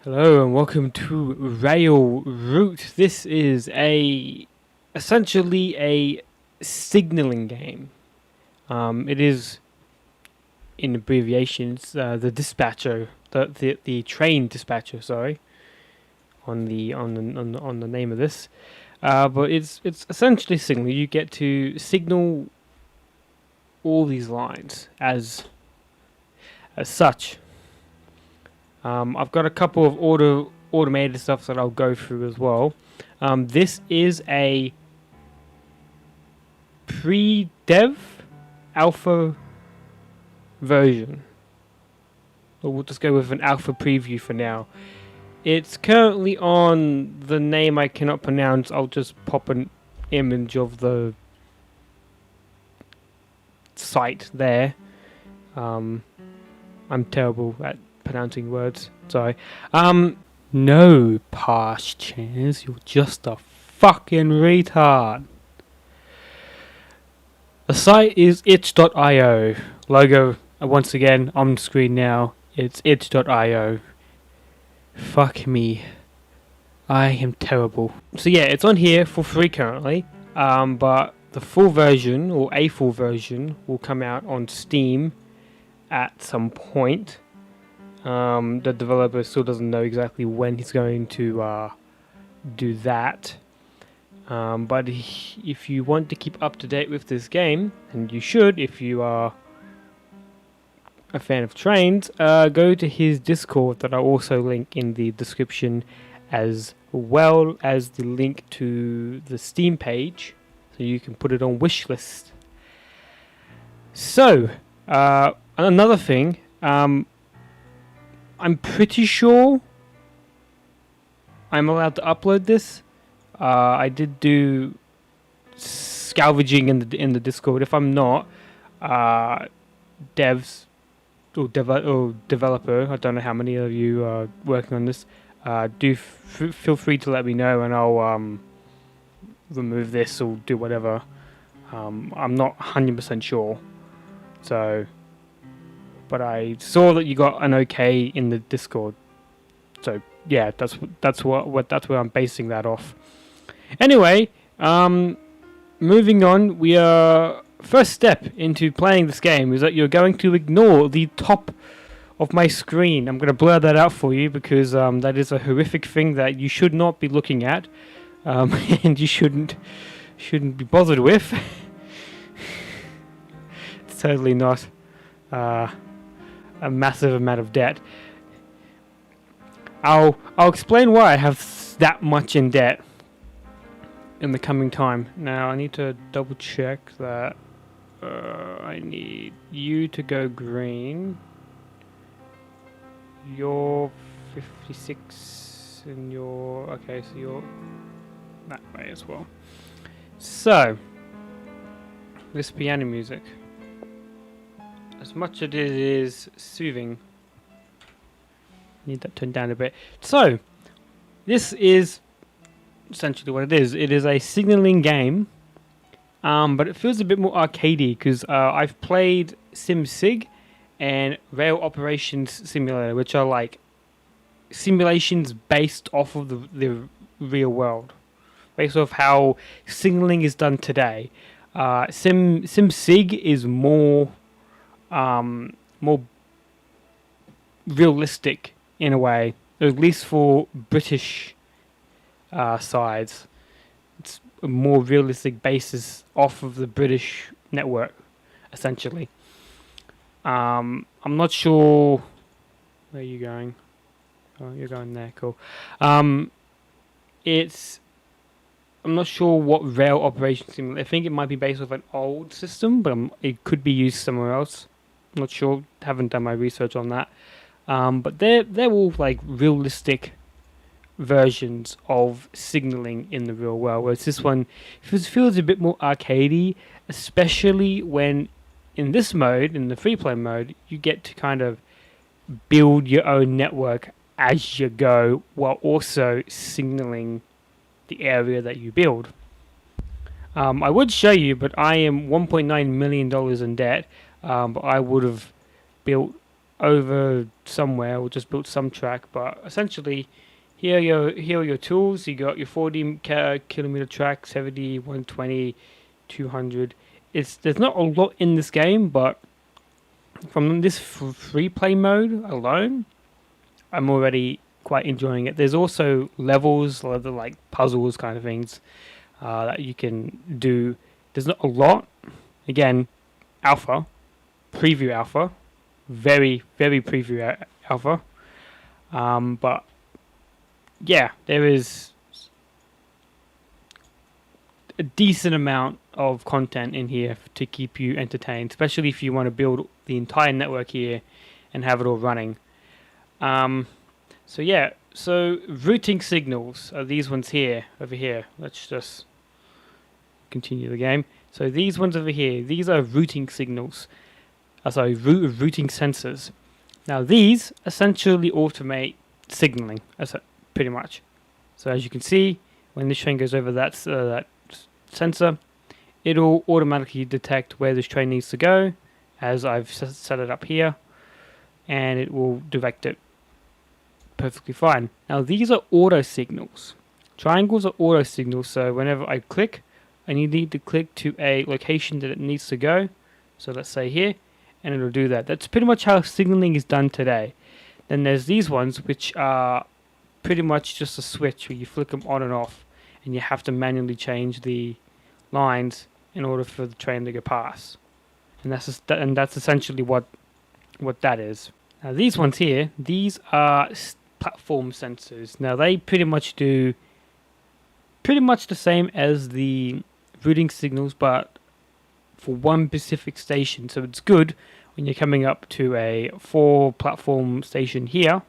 Hello and welcome to Rail Route. This is essentially a signaling game. It is in abbreviations the dispatcher, the train dispatcher. Sorry, on the name of this. But it's essentially signaling. You get to signal all these lines as such. I've got a couple of automated stuff that I'll go through as well. This is a pre-dev alpha version. Or we'll just go with an alpha preview for now. It's currently on the name I cannot pronounce. I'll just pop an image of the site there. I'm terrible at pronouncing words. Sorry. No, past chance. You're just a fucking retard. The site is itch.io. Logo, once again, on screen now. It's itch.io. Fuck me. I am terrible. So yeah, it's on here for free currently. But the full version, or a full version, will come out on Steam at some point. The developer still doesn't know exactly when he's going to do that. But if you want to keep up to date with this game, and you should if you are a fan of trains, go to his Discord that I'll also link in the description, as well as the link to the Steam page, so you can put it on wishlist. So, another thing, I'm pretty sure I'm allowed to upload this. I did do scavenging in the Discord. If I'm not, devs or developer, I don't know how many of you are working on this. Feel free to let me know, and I'll remove this or do whatever. I'm not 100% sure, so. But I saw that you got an okay in the Discord, so yeah, that's where I'm basing that off. Anyway, moving on, we are first step into playing this game is that you're going to ignore the top of my screen. I'm going to blur that out for you because that is a horrific thing that you should not be looking at, and you shouldn't be bothered with. It's totally not. A massive amount of debt. I'll explain why I have that much in debt in the coming time. Now I need to double check that I need you to go green. You're 56 and you're okay, so you're that way as well. So this piano music, as much as it is soothing, need that turned down a bit. So, this is essentially what it is. It is a signaling game, but it feels a bit more arcadey because I've played SimSig and Rail Operations Simulator, which are like simulations based off of the real world, based off how signaling is done today. SimSig is more realistic in a way, at least for British sides. It's a more realistic basis off of the British network, essentially. I'm not sure where are you going. Oh, you're going there. Cool. I'm not sure what Rail Operations Simulator. I think it might be based off an old system, but it could be used somewhere else. Not sure, haven't done my research on that. But they're all like realistic versions of signaling in the real world, whereas this one feels a bit more arcadey, especially when in this mode, in the free play mode, you get to kind of build your own network as you go while also signaling the area that you build. I would show you, but I am $1.9 million in debt. But I would have built over somewhere or just built some track, but essentially here are your tools. You got your 40 kilometer track, 70, 120, 200. There's not a lot in this game, but from this free play mode alone, I'm already quite enjoying it. There's also levels, other like puzzles kind of things that you can do. There's not a lot. Again, alpha, preview alpha, very preview alpha. But yeah, there is a decent amount of content in here to keep you entertained, especially if you want to build the entire network here and have it all running. So yeah, so routing signals are these ones here, over here. Let's just continue the game. So these ones over here, these are routing signals. Routing sensors. Now these essentially automate signaling, pretty much. So as you can see, when this train goes over that sensor, it'll automatically detect where this train needs to go, as I've set it up here, and it will direct it perfectly fine. Now these are auto signals. Triangles are auto signals, so whenever I click, and you need to click to a location that it needs to go, so let's say here, and it'll do that. That's pretty much how signaling is done today. Then there's these ones, which are pretty much just a switch where you flick them on and off, and you have to manually change the lines in order for the train to go past. And that's essentially what that is. Now these ones here, these are platform sensors. Now they pretty much do the same as the routing signals, but for one specific station. So it's good when you're coming up to a 4-platform station here,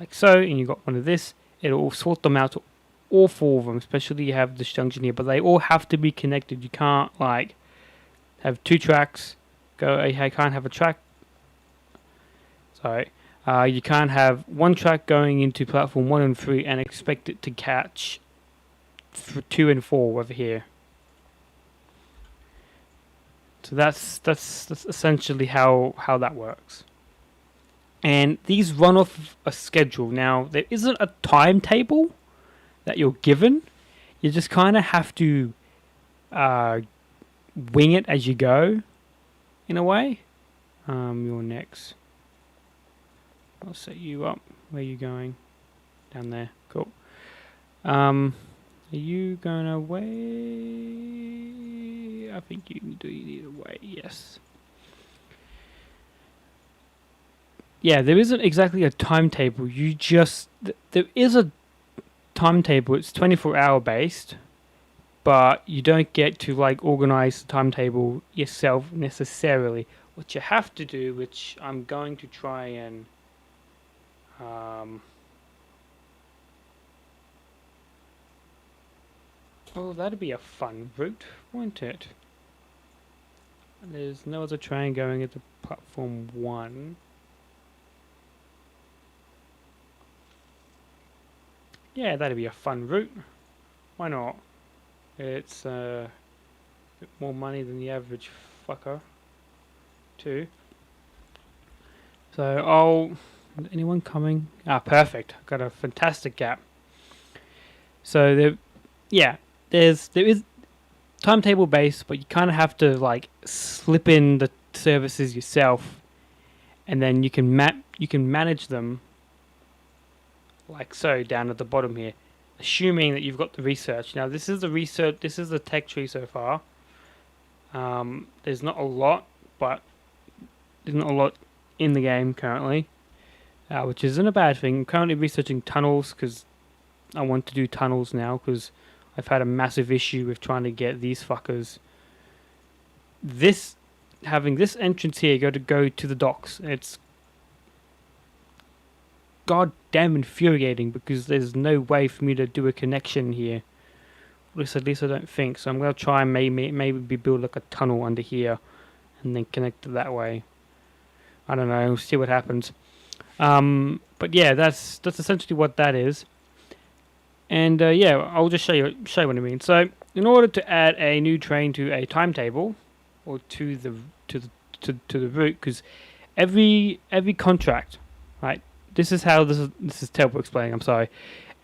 like so, and you've got one of this, it'll sort them out to all 4 of them, especially you have this junction here, but they all have to be connected. You can't like have 2 tracks I can't have a track, sorry, you can't have one track going into platform 1 and 3 and expect it to catch 2 and 4 over here. So that's essentially how that works. And these run off a schedule. Now there isn't a timetable that you're given. You just kind of have to wing it as you go, in a way. You're next. I'll set you up. Where are you going? Down there. Cool. Are you going away? I think you need away. Yes. Yeah, there isn't exactly a timetable. There is a timetable. It's 24-hour based, but you don't get to like organize the timetable yourself necessarily. What you have to do, which I'm going to try and oh, that'd be a fun route, won't it? There's no other train going into platform 1. Yeah, that'd be a fun route. Why not? It's a bit more money than the average fucker, too. So, anyone coming? Ah, perfect. Got a fantastic gap. So, there is timetable based, but you kind of have to like slip in the services yourself, and then you can manage them like so down at the bottom here, assuming that you've got the research. Now this is the tech tree so far. There's not a lot, but there's not a lot in the game currently, which isn't a bad thing. I'm currently researching tunnels because I want to do tunnels now, because I've had a massive issue with trying to get these fuckers. Having this entrance here go to the docks. It's goddamn infuriating because there's no way for me to do a connection here. At least I don't think. So I'm gonna try and maybe build like a tunnel under here, and then connect it that way. I don't know. We'll see what happens. But yeah, that's essentially what that is. And yeah, I'll just show you what I mean. So, in order to add a new train to a timetable, or to the route, because every contract, right? This is how this is terrible explaining. I'm sorry.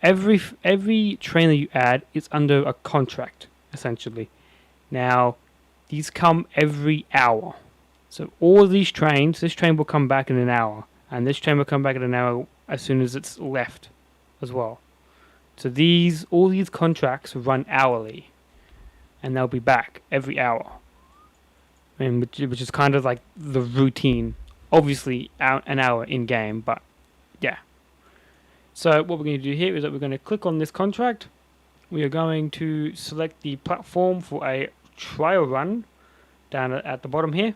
Every train that you add is under a contract essentially. Now, these come every hour. So all of these trains, this train will come back in an hour, and this train will come back in an hour as soon as it's left, as well. So all these contracts run hourly, and they'll be back every hour. And which is kind of like the routine. Obviously, an hour in game, but yeah. So what we're going to do here is that we're going to click on this contract. We are going to select the platform for a trial run down at the bottom here.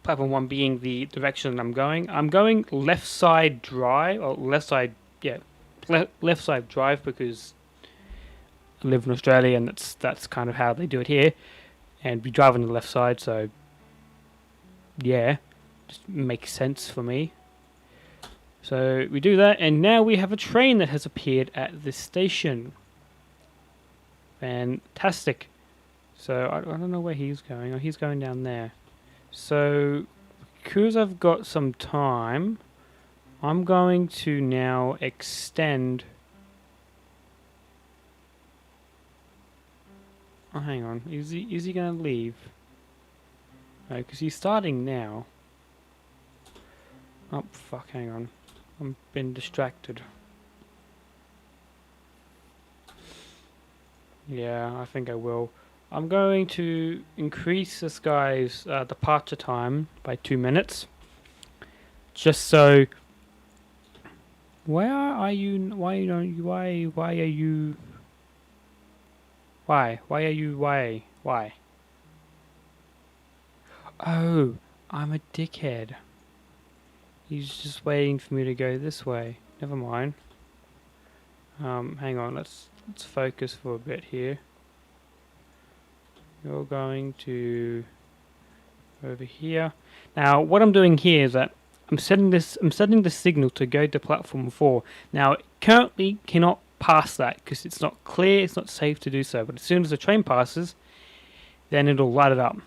Platform 1 being the direction I'm going. I'm going left side drive, or left side, yeah, left side drive, because I live in Australia and that's kind of how they do it here. And we drive on the left side, so yeah, just makes sense for me. So we do that, and now we have a train that has appeared at this station. Fantastic. So I don't know where he's going. Oh, he's going down there. So because I've got some time, I'm going to now extend. Oh, hang on. Is he going to leave? No, because he's starting now. Oh, fuck, hang on. I've been distracted. Yeah, I think I will. I'm going to increase this guy's departure time by 2 minutes. Just so... Why are you... Why are you... Why? Oh, I'm a dickhead. He's just waiting for me to go this way. Never mind. Hang on, let's focus for a bit here. You're going to over here. Now, what I'm doing here is that I'm setting the signal to go to platform 4. Now, it currently cannot pass that because it's not clear, it's not safe to do so. But as soon as the train passes, then it'll light it up.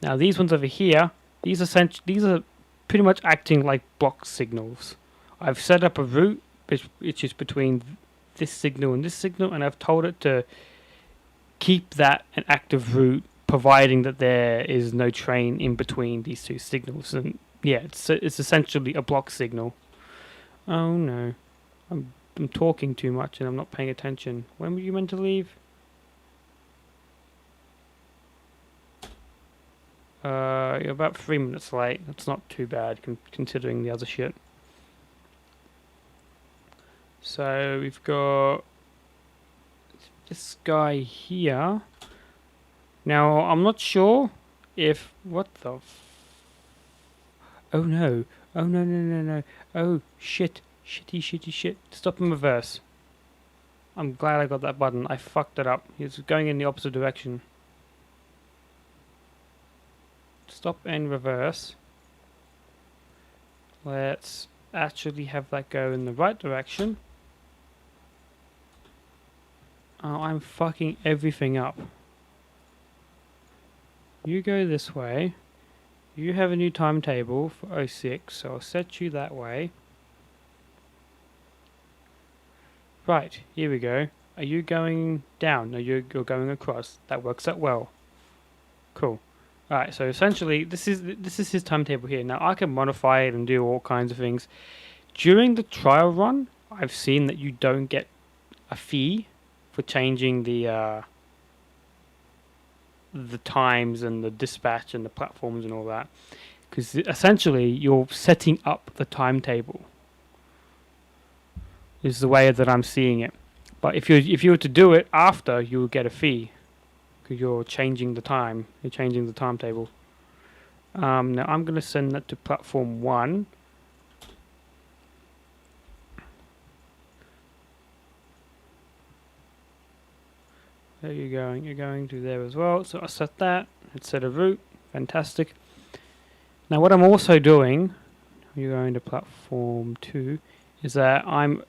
Now, these ones over here, these are pretty much acting like block signals. I've set up a route which is between this signal and this signal, and I've told it to keep that an active route, providing that there is no train in between these two signals. And yeah, it's essentially a block signal. Oh no, I'm talking too much and I'm not paying attention. When were you meant to leave? You're about 3 minutes late. That's not too bad considering the other shit. So we've got this guy here. Now I'm not sure if oh no, oh no, oh shit, stop and reverse. I'm glad I got that button. I fucked it up. He's going in the opposite direction. Stop and reverse. Let's actually have that go in the right direction. Oh, I'm fucking everything up. You go this way. You have a new timetable for 06, so I'll set you that way. Right, here we go. Are you going down? No, you're going across. That works out well. Cool. Alright, so essentially this is his timetable here. Now I can modify it and do all kinds of things. During the trial run, I've seen that you don't get a fee for changing the times and the dispatch and the platforms and all that, because essentially you're setting up the timetable. Is the way that I'm seeing it. But if you were to do it after, you will get a fee. Because you're changing the time. You're changing the timetable. Now I'm going to send that to platform 1. There you're going. You're going to there as well. So I set that. Let's set a route. Fantastic. Now what I'm also doing, you're going to platform 2, is that I'm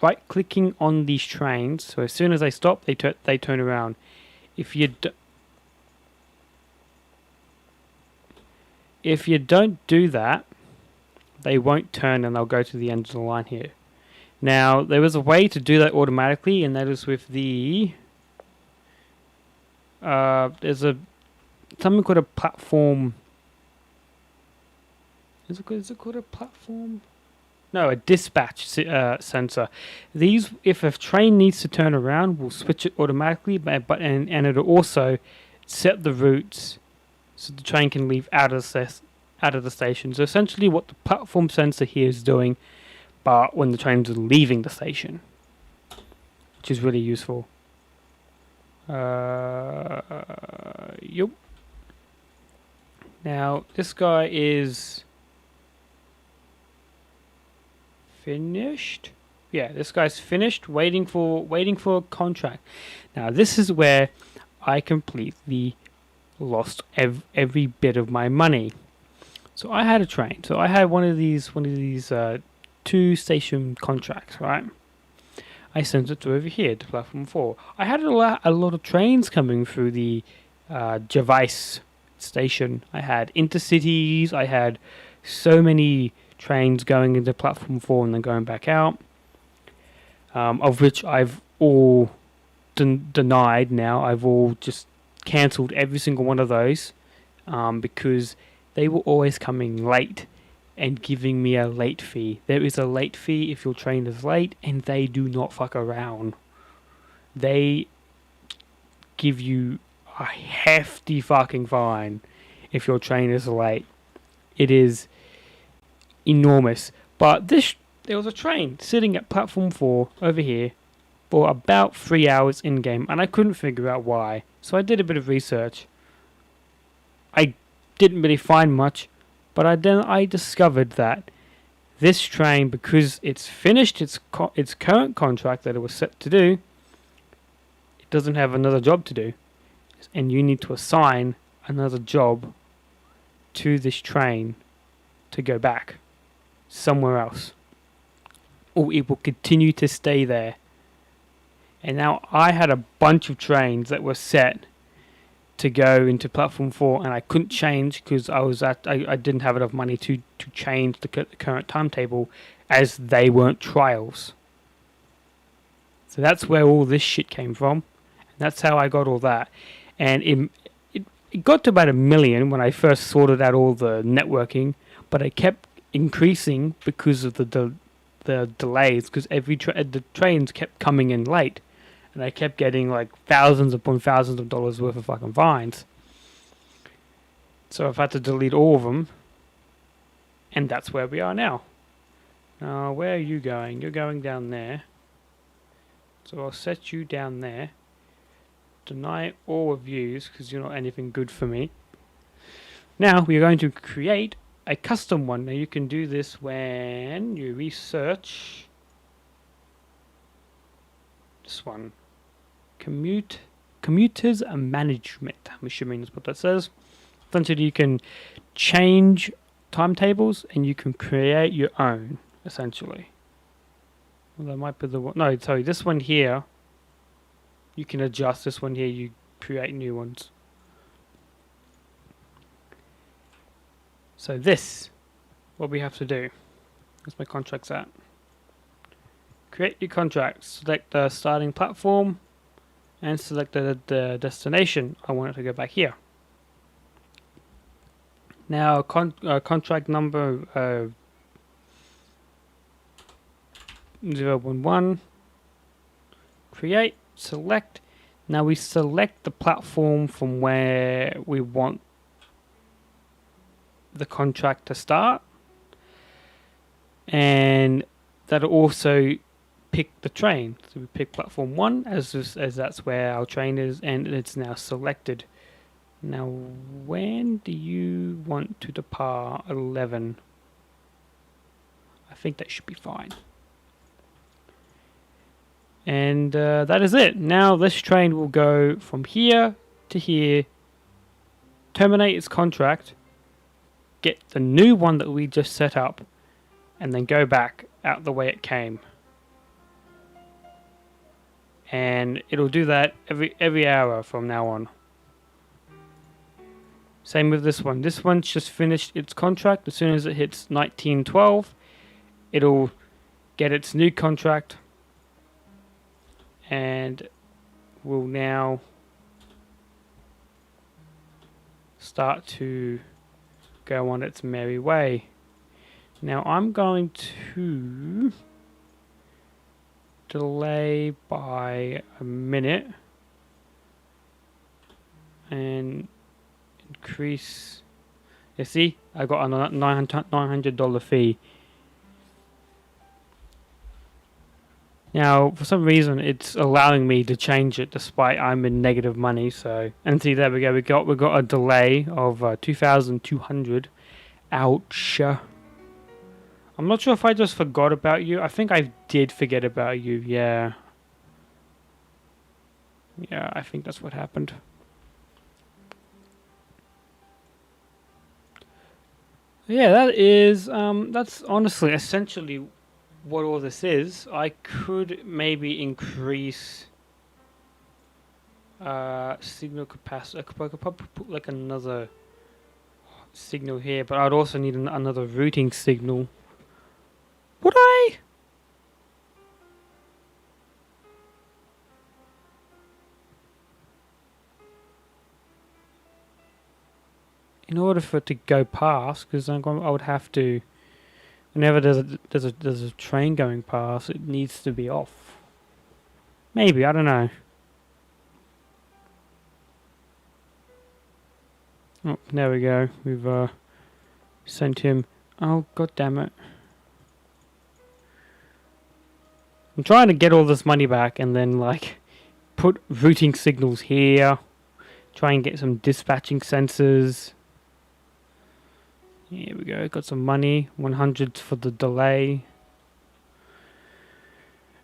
right-clicking on these trains, so as soon as they stop, they turn around. If you if you don't do that, they won't turn and they'll go to the end of the line here. Now, there is a way to do that automatically, and that is with the... there's something called a platform... Is it called a platform? No, a dispatch sensor. These, if a train needs to turn around, will switch it automatically, and it'll also set the routes so the train can leave out of the station. So essentially, what the platform sensor here is doing, but when the trains are leaving the station, which is really useful. Yup. Now this guy is finished. Yeah, this guy's finished, waiting for a contract. Now this is where I completely lost every bit of my money. So I had a train. So I had one of these 2 station contracts, right? I sent it to over here to platform 4. I had a lot of trains coming through the Gervais station. I had intercities. I had so many trains going into platform 4 and then going back out, of which I've all denied now. I've all just cancelled every single one of those because they were always coming late and giving me a late fee. There is a late fee if your train is late, and they do not fuck around. They give you a hefty fucking fine if your train is late. It is enormous. But there was a train sitting at platform 4 over here for about 3 hours in game, and I couldn't figure out why. So I did a bit of research. I didn't really find much, but I discovered that this train, because it's finished its current contract that it was set to do, it doesn't have another job to do, and you need to assign another job to this train to go back somewhere else, or it will continue to stay there. And now I had a bunch of trains that were set to go into platform 4, and I couldn't change because I didn't have enough money to change the current timetable, as they weren't trials. So that's where all this shit came from, and that's how I got all that. And it got to about 1 million when I first sorted out all the networking, but it kept increasing because of the delays, because the trains kept coming in late. And I kept getting like thousands upon thousands of dollars worth of fucking fines. So I've had to delete all of them. And that's where we are now. Now, where are you going? You're going down there. So I'll set you down there. Deny all reviews because you're not anything good for me. Now we're going to create a custom one. Now you can do this when you research this one. Commuters management. I'm assuming that's what that says. Essentially, you can change timetables and you can create your own. Essentially, well, that might be the one. No, sorry, this one here. You can adjust this one here. You create new ones. So this, what we have to do. Where's my contracts at? Create your contract. Select the starting platform. And select the destination. I want it to go back here. Now, contract number 011. Create, select. Now we select the platform from where we want the contract to start. And that'll also pick the train. So we pick platform 1 as that's where our train is, and it's now selected. Now when do you want to depart? 11. I think that should be fine. And that is it. Now this train will go from here to here, terminate its contract, get the new one that we just set up, and then go back out the way it came. And it'll do that every hour from now on. Same with this one. This one's just finished its contract. As soon as it hits 1912, it'll get its new contract and will now start to go on its merry way. Now I'm going to delay by a minute and increase. You see, I got a $900 fee. Now, for some reason, it's allowing me to change it despite I'm in negative money. So, and see, there we go. We got a delay of 2,200. Ouch. I'm not sure if I just forgot about you. I think I did forget about you. Yeah. Yeah, I think that's what happened. Yeah, that is. That's honestly essentially what all this is. I could maybe increase signal capacity. I could probably put like another signal here, but I'd also need another routing signal. Would I? In order for it to go past, because I would have to. Whenever there's a train going past, it needs to be off. Maybe, I don't know. Oh, there we go. We've sent him. Oh, god damn it! I'm trying to get all this money back and then like put routing signals here. Try and get some dispatching sensors. Here we go, got some money, 100 for the delay.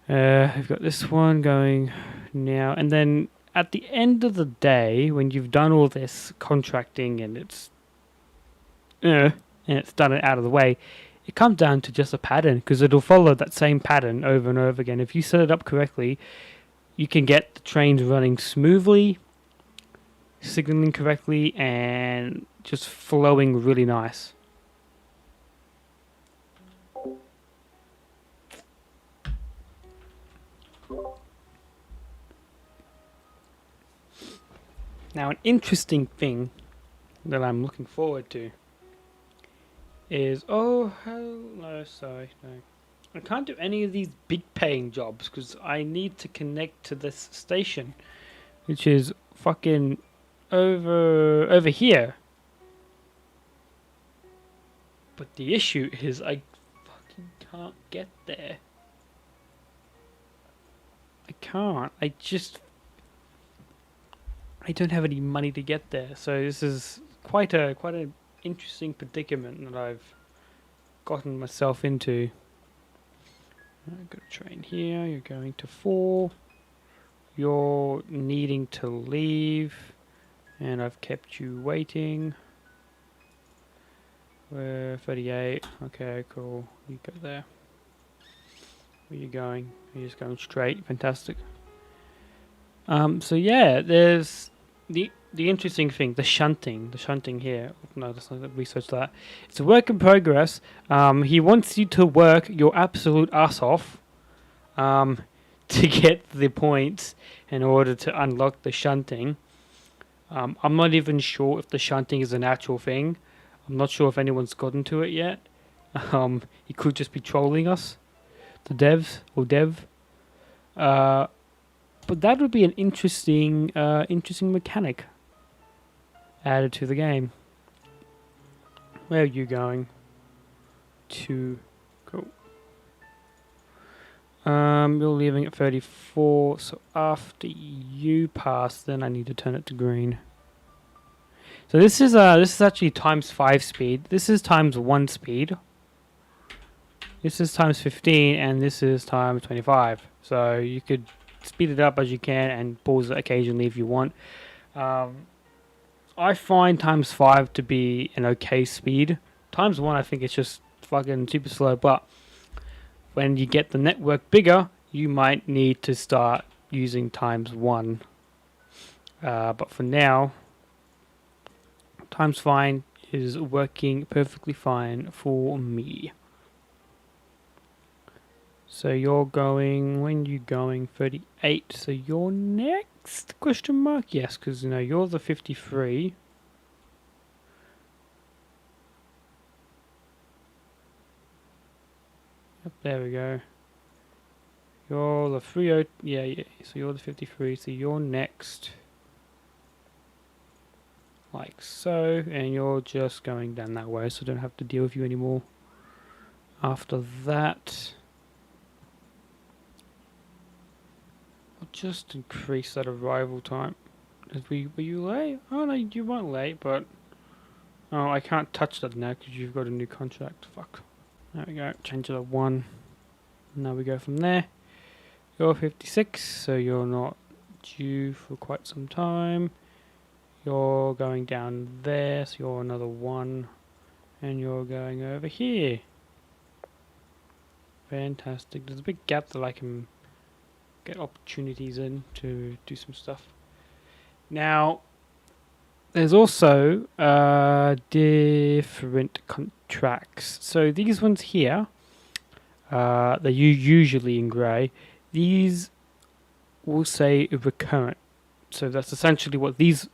We've got this one going now, and then at the end of the day, when you've done all this contracting and it's done it out of the way, it comes down to just a pattern, because it'll follow that same pattern over and over again. If you set it up correctly, you can get the trains running smoothly, signaling correctly, and just flowing really nice. Now, an interesting thing that I'm looking forward to is... Oh, no, sorry, no. I can't do any of these big paying jobs because I need to connect to this station, which is fucking over here. But the issue is I fucking can't get there. I can't. I don't have any money to get there, so this is quite an interesting predicament that I've gotten myself into. I've got a train here. You're going to 4. You're needing to leave, and I've kept you waiting. We're 38. Okay, cool. You go there. Where are you going? You're just going straight. Fantastic. So yeah, there's the interesting thing, the shunting here. No, let's not research that. It's a work in progress. He wants you to work your absolute ass off, to get the points in order to unlock the shunting. I'm not even sure if the shunting is an actual thing. I'm not sure if anyone's gotten to it yet. He could just be trolling us, the devs or dev. But that would be an interesting mechanic added to the game. Where are you going to go? You're leaving at 34, so after you pass, then I need to turn it to green. So this is actually times 5 speed. This is times 1 speed. This is times 15, and this is times 25. So you could speed it up as you can and pause it occasionally if you want. I find times 5 to be an okay speed. Times 1 I think it's just fucking super slow, but when you get the network bigger, you might need to start using times 1. But for now, times fine is working perfectly fine for me. So you're going, when you going, 38, so you're next, question mark? Yes, because you know, you're the 53. Yep, there we go. You're the 30, yeah, so you're the 53, so you're next. Like so, and you're just going down that way, so I don't have to deal with you anymore. After that, I'll just increase that arrival time. Were you late? Oh no, you weren't late, but oh, I can't touch that now because you've got a new contract. Fuck. There we go. Change it to 1. Now we go from there. You're 56, so you're not due for quite some time. You're going down there, so you're another 1. And you're going over here. Fantastic. There's a big gap that I can get opportunities in to do some stuff. Now, there's also different contracts. So these ones here, they're usually in grey. These will say recurrent. So that's essentially what these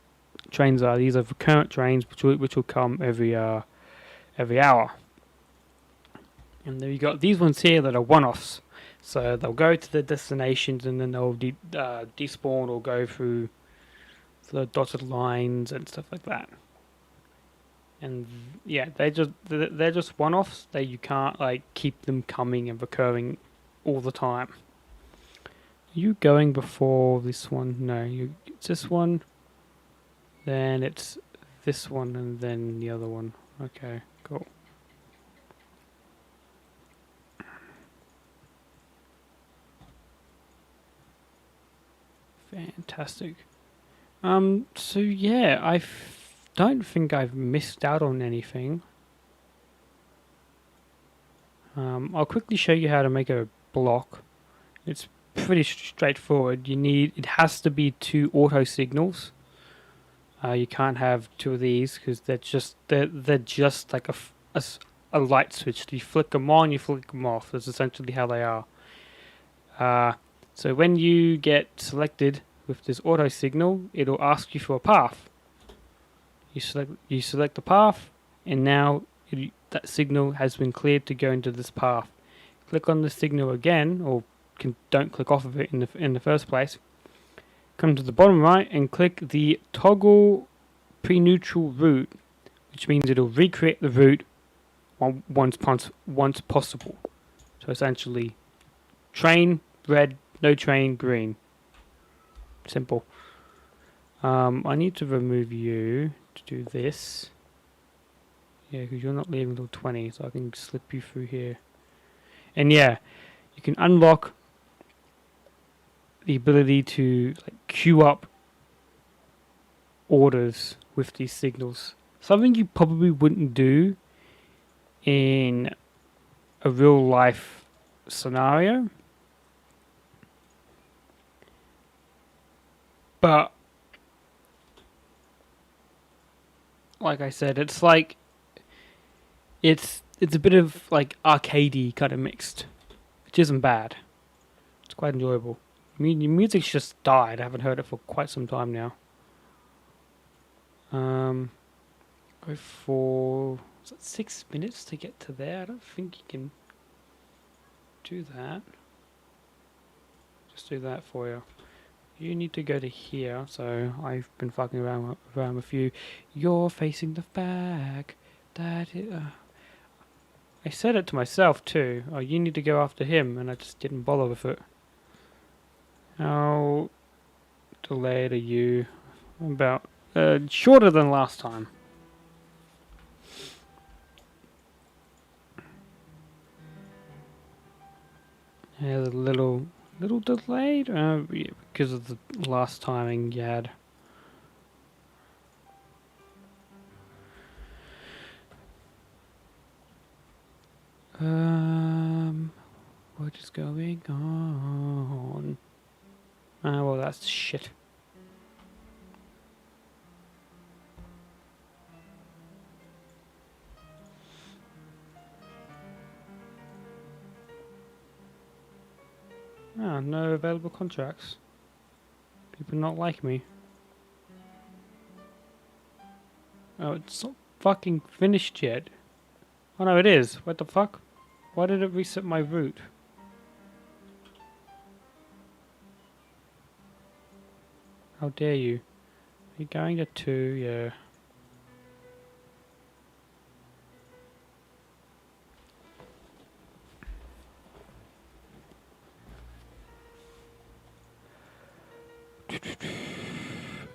trains are. These are recurrent trains which will come every hour. And then you got these ones here that are one-offs. So they'll go to the destinations and then they'll despawn or go through the dotted lines and stuff like that. And yeah, they're just one-offs. You can't like keep them coming and recurring all the time. Are you going before this one? No, it's this one. Then it's this one and then the other one. Okay, cool. Fantastic. So yeah, don't think I've missed out on anything. I'll quickly show you how to make a block. It's pretty straightforward. It has to be 2 auto signals. You can't have 2 of these because they're just like a light switch. You flick them on, you flick them off. That's essentially how they are. So when you get selected with this auto signal, it'll ask you for a path. You select the path, and now that signal has been cleared to go into this path. Click on the signal again, or don't click off of it in the first place. Come to the bottom right and click the toggle pre-neutral route, which means it'll recreate the route once possible. So essentially, train red, no train green. Simple. I need to remove you to do this. Yeah, because you're not leaving till 20, so I can slip you through here. And yeah, you can unlock the ability to like queue up orders with these signals. Something you probably wouldn't do in a real life scenario. But like I said, it's like it's a bit of like arcadey kind of mixed, which isn't bad. It's quite enjoyable. I mean, your music's just died. I haven't heard it for quite some time now. Go for, is it 6 minutes to get to there? I don't think you can do that. Just do that for you. You need to go to here, so I've been fucking around with you. You're facing the back. I said it to myself too. Oh, you need to go after him, and I just didn't bother with it. How delayed are you? About shorter than last time. Yeah, a little delayed because of the last timing you had. What is going on? Well, that's shit. Ah, no available contracts. People not like me. Oh, it's not fucking finished yet. Oh no, it is. What the fuck? Why did it reset my route? How dare you? Are you going to 2? Yeah.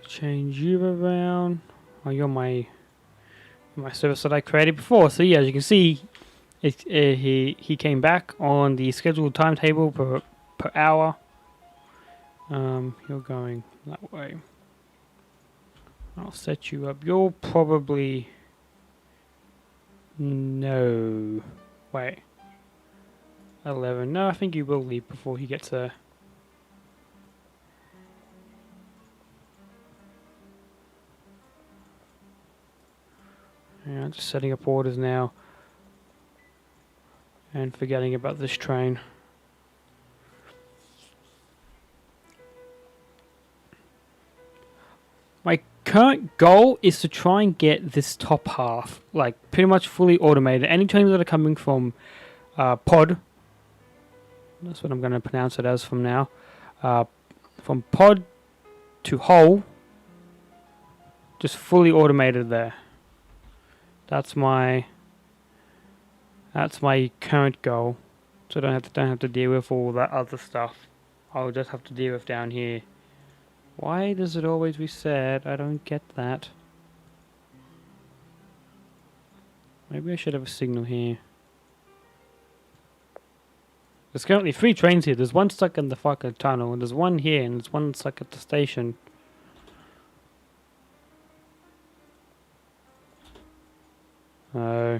Change you around. Oh, you're my service that I created before. So yeah, as you can see, he came back on the scheduled timetable per hour. You're going that way. I'll set you up. You'll probably no. Wait. 11. No, I think you will leave before he gets there. Yeah, just setting up orders now. And forgetting about this train. My current goal is to try and get this top half, like, pretty much fully automated. Any trains that are coming from Pod, that's what I'm going to pronounce it as from now, from Pod to Hull, just fully automated there. That's my current goal. So I don't have to deal with all that other stuff. I'll just have to deal with down here. Why does it always reset? I don't get that. Maybe I should have a signal here. There's currently 3 trains here. There's one stuck in the fucking tunnel, and there's one here, and there's one stuck at the station. Oh.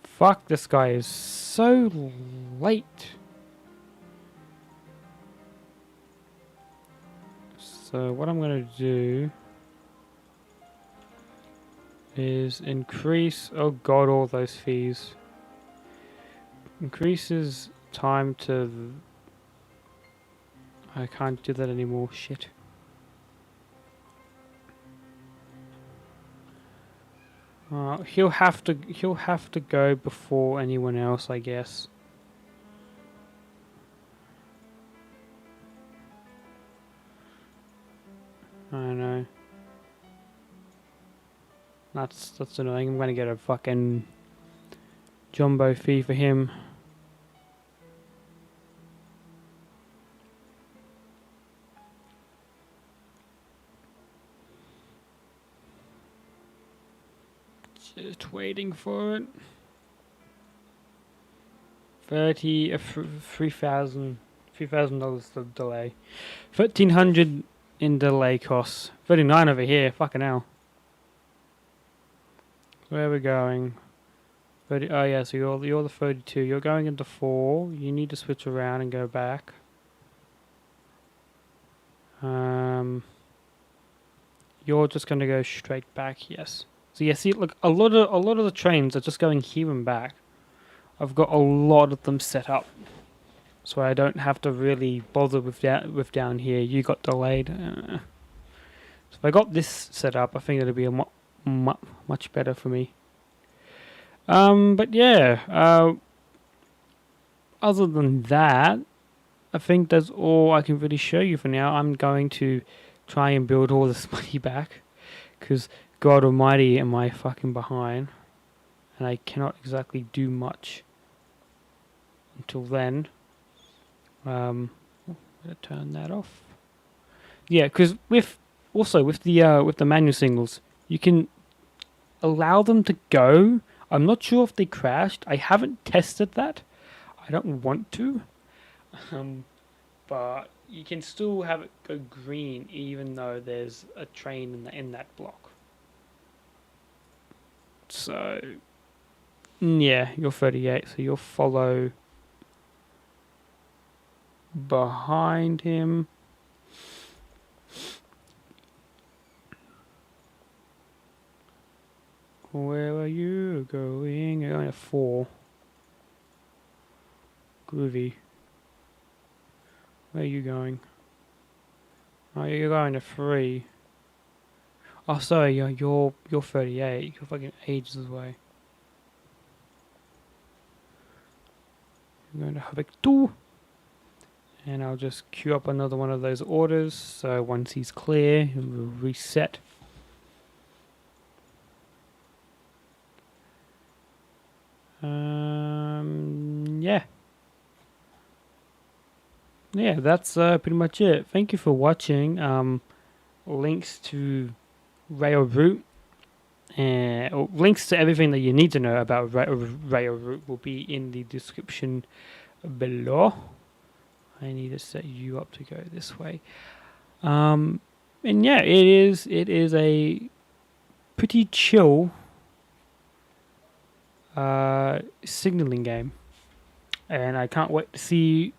Fuck, this guy is so late. So what I'm gonna do is increase, oh god, all those fees. Increases time to, I can't do that anymore, shit. He'll have to go before anyone else, I guess. I know. That's annoying. I'm gonna get a fucking jumbo fee for him. Just waiting for it. 3,000 $3,000 the delay. 1,300 in delay costs. 39 over here. Fucking hell. Where are we going? 30, oh yeah, so you're the 32. You're going into 4. You need to switch around and go back. You're just going to go straight back. Yes. So yeah, see, look, a lot of the trains are just going here and back. I've got a lot of them set up, so I don't have to really bother with down here. You got delayed. So if I got this set up, I think it'll be a much better for me. But yeah, other than that, I think that's all I can really show you for now. I'm going to try and build all this money back, because God Almighty, am I fucking behind, and I cannot exactly do much until then. I'm gonna turn that off. Yeah, because with the manual singles, you can allow them to go. I'm not sure if they crashed. I haven't tested that. I don't want to. But you can still have it go green even though there's a train in that block. So yeah, you're 38, so you'll follow behind him. Where are you going? You're going to 4. Groovy. Where are you going? Oh, you're going to 3. Oh, sorry, you're 38. You're fucking ages away. I'm going to Havik 2. And I'll just queue up another one of those orders. So once he's clear, we'll reset. Yeah. Yeah, that's pretty much it. Thank you for watching. Links to Railroute or links to everything that you need to know about Railroute will be in the description below. I need to set you up to go this way. And yeah, it is a pretty chill signaling game, and I can't wait to see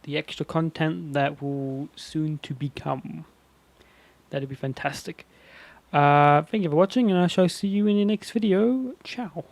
the extra content that will soon to become. That'd be fantastic. Thank you for watching, and I shall see you in the next video. Ciao.